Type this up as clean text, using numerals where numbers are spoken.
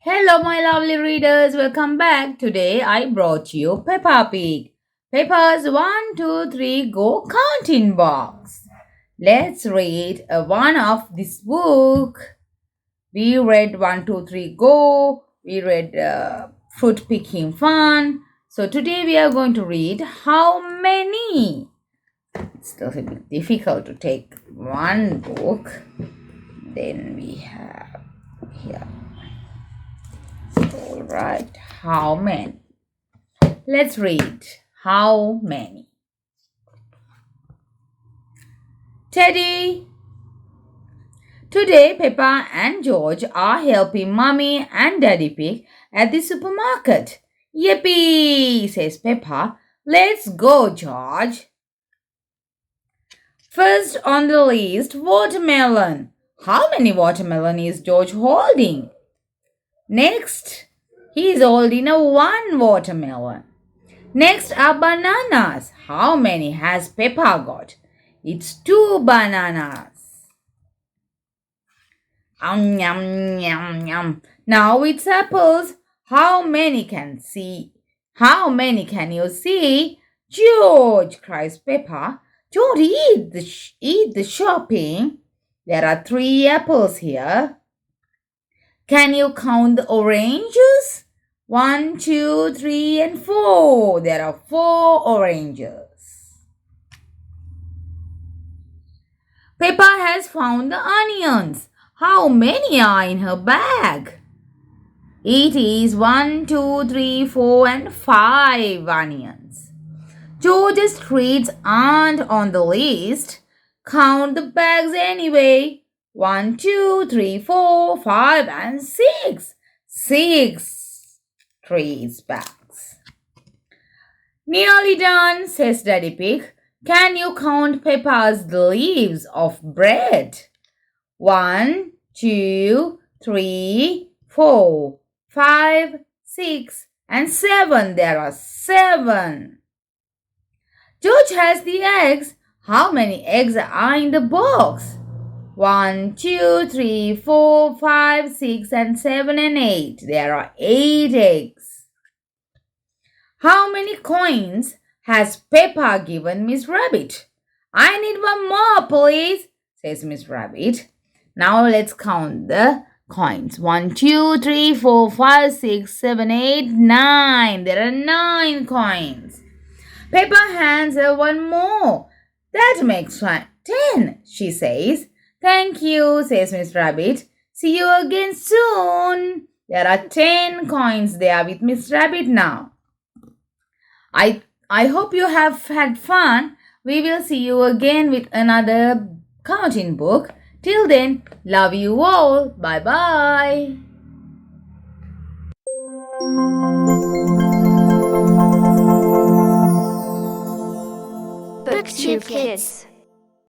Hello, my lovely readers. Welcome back. Today I brought you Peppa Pig. Peppa's 1, 2, 3 Go counting box. Let's read one of this book. We read 1, 2, 3 Go. We read Fruit Picking Fun. So today we are going to read How Many. It's a little bit difficult to take one book. Then we have here. All right, how many? Let's read. How many? Teddy. Today, Peppa and George are helping Mummy and Daddy Pig at the supermarket. Yippee, says Peppa. Let's go, George. First on the list, watermelon. How many watermelon is George holding? Next, he is holding one watermelon. Next are bananas. How many has Peppa got? It's 2 bananas. Yum, yum, yum. Now it's apples. How many can you see? George, cries Peppa. Don't eat the shopping. There are 3 apples here. Can you count the oranges? 1, 2, 3, and 4. There are 4 oranges. Peppa has found the onions. How many are in her bag? It is 1, 2, 3, 4, and 5 onions. George's treats aren't on the list. Count the bags anyway. 1, 2, 3, 4, 5, and 6. 6 treats bags. Nearly done, says Daddy Pig. Can you count Peppa's leaves of bread? 1, 2, 3, 4, 5, 6, and 7. There are 7. George has the eggs. How many eggs are in the box? 1, 2, 3, 4, 5, 6, and 7, and 8. There are 8 eggs. How many coins has Peppa given Miss Rabbit? I need one more, please, says Miss Rabbit. Now let's count the coins. 1, 2, 3, 4, 5, 6, 7, 8, 9. There are 9 coins. Peppa hands her one more. That makes 10, she says. Thank you, says Miss Rabbit. See you again soon. There are 10 coins there with Miss Rabbit now. I hope you have had fun. We will see you again with another counting book. Till then, love you all. Bye-bye. Booktube Kids.